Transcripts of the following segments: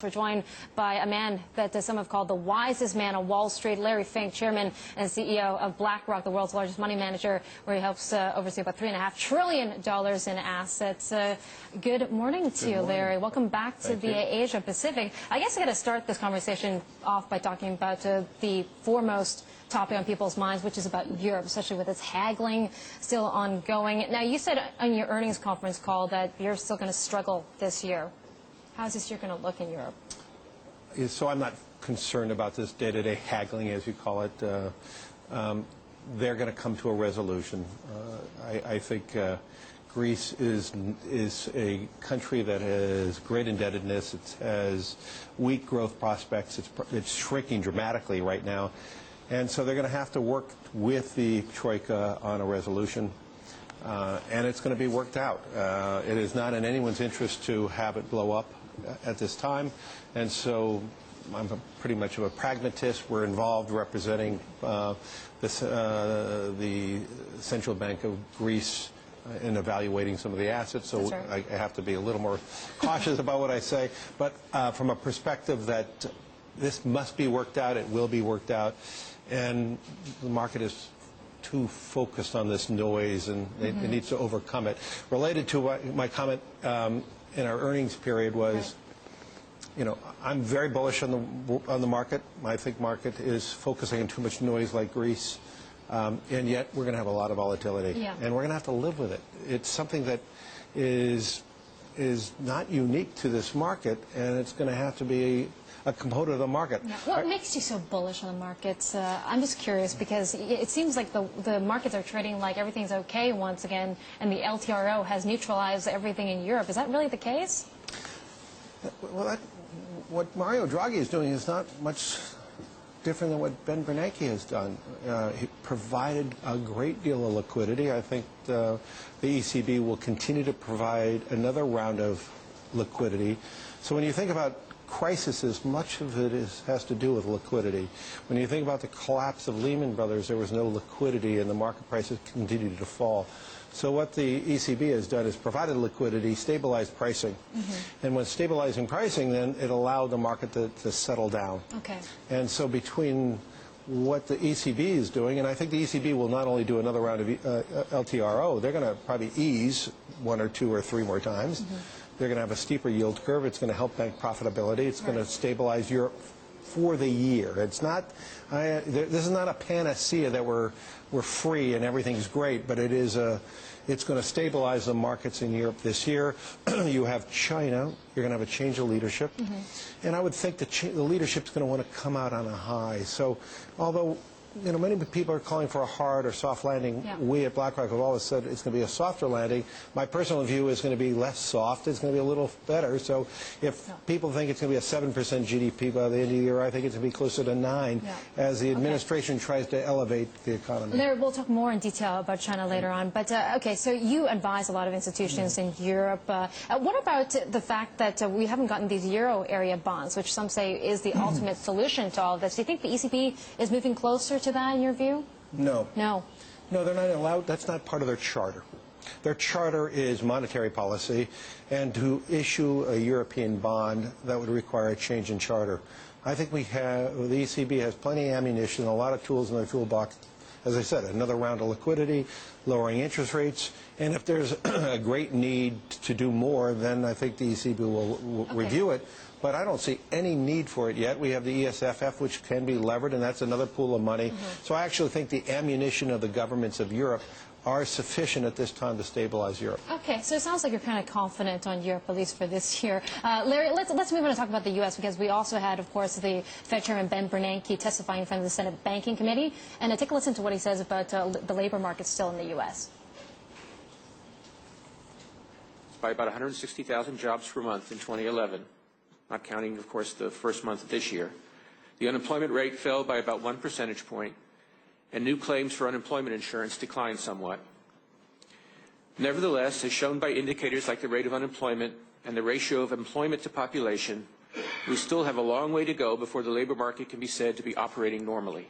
We're joined by a man that some have called the wisest man on Wall Street, Larry Fink, chairman and CEO of BlackRock, the world's largest money manager, where he helps oversee about $3.5 trillion in assets. Good morning to you, Larry. Welcome back to the Asia Pacific. I guess I got to start this conversation off by talking about the foremost topic on people's minds, which is about Europe, especially with its haggling still ongoing. Now, you said on your earnings conference call that you're still going to struggle this year. How's this year going to look in Europe? So I'm not concerned about this day-to-day haggling, as you call it. They're going to come to a resolution. I think Greece is a country that has great indebtedness. It has weak growth prospects. It's shrinking dramatically right now. And so they're going to have to work with the Troika on a resolution. And it's going to be worked out. It is not in anyone's interest to have it blow up at this time, and so I'm pretty much of a pragmatist. We're involved representing the Central Bank of Greece in evaluating some of the assets, so I have to be a little more cautious about what I say, but from a perspective that this must be worked out, it will be worked out, and the market is too focused on this noise, and it needs to overcome it. Related to my comment in our earnings period was, you know, I'm very bullish on the market. I think market is focusing on too much noise like Greece, and yet we're going to have a lot of volatility, and we're going to have to live with it. It's something that is not unique to this market, and it's going to have to be a component of the market. What makes you so bullish on the markets? I'm just curious because it seems like the markets are trading like everything's okay once again, and the LTRO has neutralized everything in Europe. Is that really the case? Well, what Mario Draghi is doing is not much different than what Ben Bernanke has done. He provided a great deal of liquidity. I think the ECB will continue to provide another round of liquidity. So when you think about crises, much of it has to do with liquidity. When you think about the collapse of Lehman Brothers, there was no liquidity and the market prices continued to fall. So what the ECB has done is provided liquidity, stabilized pricing. And when stabilizing pricing, then it allowed the market to settle down. And so between what the ECB is doing, and I think the ECB will not only do another round of LTRO, they're going to probably ease 1 or 2 or 3 more times. They're going to have a steeper yield curve. It's going to help bank profitability. It's going to stabilize Europe for the year. It's not. This is not a panacea that we're free and everything's great, but it is a. It's going to stabilize the markets in Europe this year. You have China. You're going to have a change of leadership, and I would think the leadership's going to want to come out on a high. So, although, you know, many people are calling for a hard or soft landing. We at BlackRock have always said it's going to be a softer landing. My personal view is going to be less soft. It's going to be a little better. So if people think it's going to be a 7% GDP by the end of the year, I think it's going to be closer to 9 as the administration tries to elevate the economy. Larry, we'll talk more in detail about China later on. But, okay, so you advise a lot of institutions in Europe. What about the fact that we haven't gotten these euro area bonds, which some say is the ultimate solution to all of this? Do you think the ECB is moving closer to that in your view? No. No. No, they're not allowed. That's not part of their charter. Their charter is monetary policy, and to issue a European bond, that would require a change in charter. I think the ECB has plenty of ammunition, a lot of tools in their toolbox. As I said, another round of liquidity, lowering interest rates, and if there's a great need to do more, then I think the ECB will review it. But I don't see any need for it yet. We have the ESFF, which can be levered, and that's another pool of money. So I actually think the ammunition of the governments of Europe are sufficient at this time to stabilize Europe. Okay, so it sounds like you're kind of confident on Europe, at least for this year. Larry, let's move on and talk about the U.S. because we also had, of course, the Fed Chairman Ben Bernanke testifying in front of the Senate Banking Committee. And take a listen to what he says about the labor market still in the U.S. By about 160,000 jobs per month in 2011. Not counting, of course, the first month of this year. The unemployment rate fell by about 1 percentage point, and new claims for unemployment insurance declined somewhat. Nevertheless, as shown by indicators like the rate of unemployment and the ratio of employment to population, we still have a long way to go before the labor market can be said to be operating normally.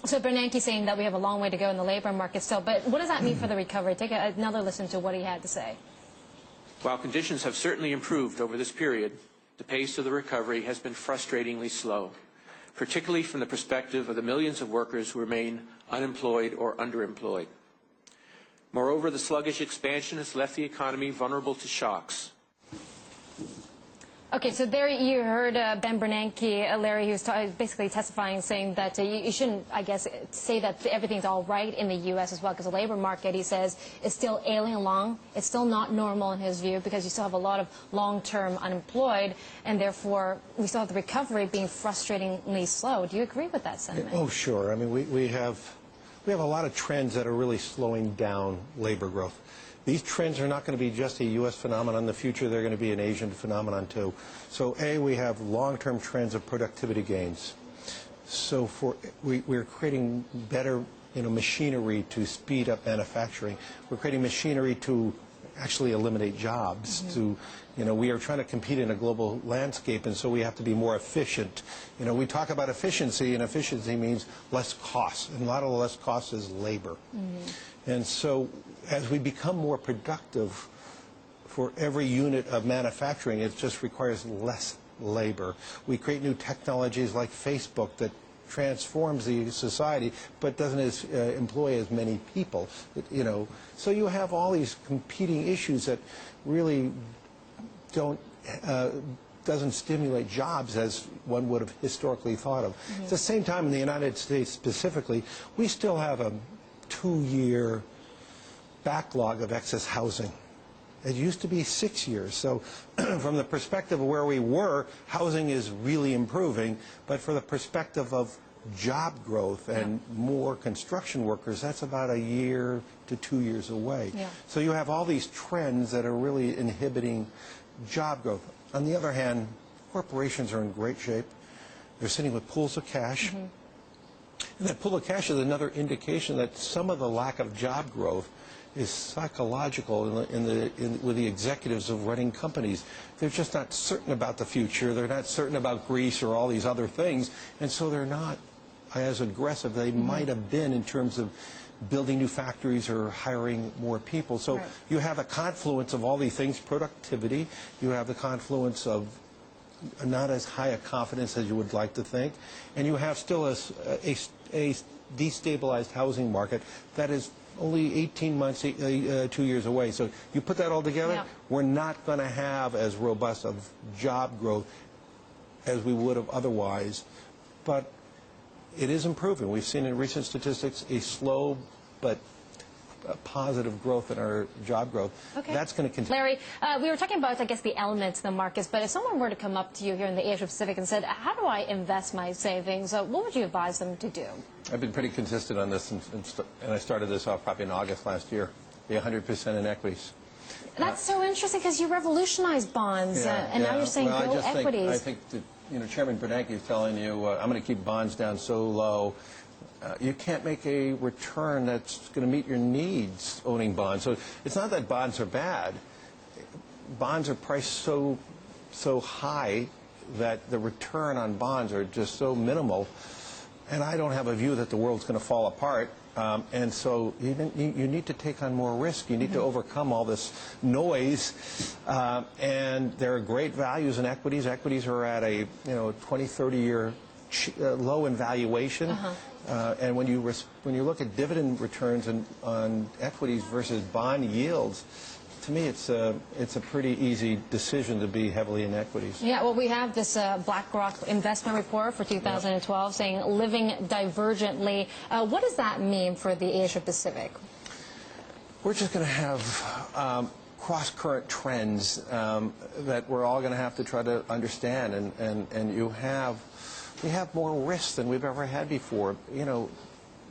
So Bernanke saying that we have a long way to go in the labor market still, but what does that mean for the recovery? Take another listen to what he had to say. While conditions have certainly improved over this period, the pace of the recovery has been frustratingly slow, particularly from the perspective of the millions of workers who remain unemployed or underemployed. Moreover, the sluggish expansion has left the economy vulnerable to shocks. Okay, so there you heard Ben Bernanke, Larry, he was basically testifying, saying that you shouldn't, I guess, say that everything's all right in the U.S. as well, because the labor market, he says, is still ailing along. It's still not normal in his view, because you still have a lot of long-term unemployed, and therefore we still have the recovery being frustratingly slow. Do you agree with that sentiment? Oh, sure. I mean, we have a lot of trends that are really slowing down labor growth. These trends are not going to be just a U.S. phenomenon in the future. They're going to be an Asian phenomenon, too. So, we have long-term trends of productivity gains. So we're creating better machinery to speed up manufacturing. We're creating machinery to actually eliminate jobs. We are trying to compete in a global landscape, and so we have to be more efficient. We talk about efficiency, and efficiency means less cost, and a lot of the less cost is labor. And so as we become more productive for every unit of manufacturing, it just requires less labor. We create new technologies like Facebook that transforms the society but doesn't employ as many people. So you have all these competing issues that really doesn't stimulate jobs as one would have historically thought of. At the same time, in the United States specifically, we still have a 2-year backlog of excess housing. It used to be 6 years. So from the perspective of where we were, housing is really improving. But for the perspective of job growth and more construction workers, that's about 1 year to 2 years away. So you have all these trends that are really inhibiting job growth. On the other hand, corporations are in great shape. They're sitting with pools of cash. And that pool of cash is another indication that some of the lack of job growth is psychological with the executives of running companies. They're just not certain about the future. They're not certain about Greece or all these other things. And so they're not as aggressive as they might have been in terms of building new factories or hiring more people. So you have a confluence of all these things, productivity. You have the confluence of not as high a confidence as you would like to think. And you have still a destabilized housing market that is only 18 months, 2 years away. So you put that all together, we're not going to have as robust of job growth as we would have otherwise. But it is improving. We've seen in recent statistics a slow but positive growth in our job growth. That's going to continue. Larry, we were talking about, I guess, the elements in the markets, but if someone were to come up to you here in the Asia Pacific and said, how do I invest my savings, what would you advise them to do? I've been pretty consistent on this, and I started this off probably in August last year, the 100% in equities. That's so interesting because you revolutionized bonds, and now you're saying go equities. I think that, Chairman Bernanke is telling you, I'm going to keep bonds down so low. You can't make a return that's going to meet your needs owning bonds. So it's not that bonds are bad. Bonds are priced so high that the return on bonds are just so minimal. And I don't have a view that the world's going to fall apart. And so you need to take on more risk. You need to overcome all this noise. And there are great values in equities. Equities are at a 20, 30-year low in valuation. And when you look at dividend returns on equities versus bond yields, to me, it's a pretty easy decision to be heavily in equities. Yeah, well, we have this BlackRock investment report for 2012 saying living divergently. What does that mean for the Asia Pacific? We're just going to have cross-current trends that we're all going to have to try to understand, and we have more risks than we've ever had before.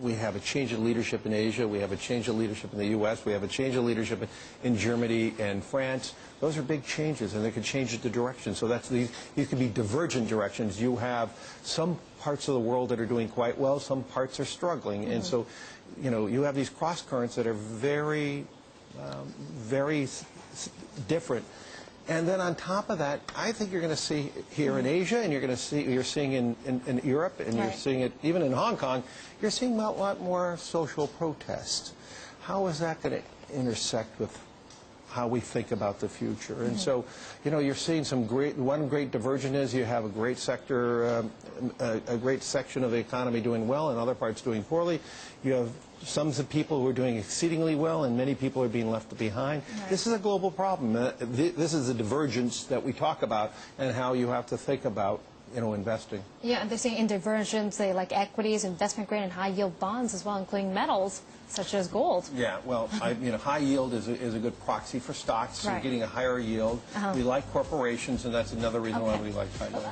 We have a change of leadership in Asia. We have a change of leadership in the U.S. We have a change of leadership in Germany and France. Those are big changes, and they could change the direction. So these could be divergent directions. You have some parts of the world that are doing quite well. Some parts are struggling. And so, you have these cross currents that are very, very different. And then on top of that, I think you're going to see here in Asia, and you're seeing in Europe, and you're seeing it even in Hong Kong, you're seeing a lot more social protest. How is that going to intersect with how we think about the future. And so, you know, you're seeing one great divergence is you have a great sector, a great section of the economy doing well and other parts doing poorly. You have some people who are doing exceedingly well and many people are being left behind. Right. This is a global problem. This is the divergence that we talk about and how you have to think about, you know, investing. Yeah, and they're saying in divergence, they like equities, investment grade, and high yield bonds as well, including metals such as gold. Yeah, well, you know, high yield is a good proxy for stocks. Right. You're getting a higher yield. We like corporations, and that's another reason why we like high yield.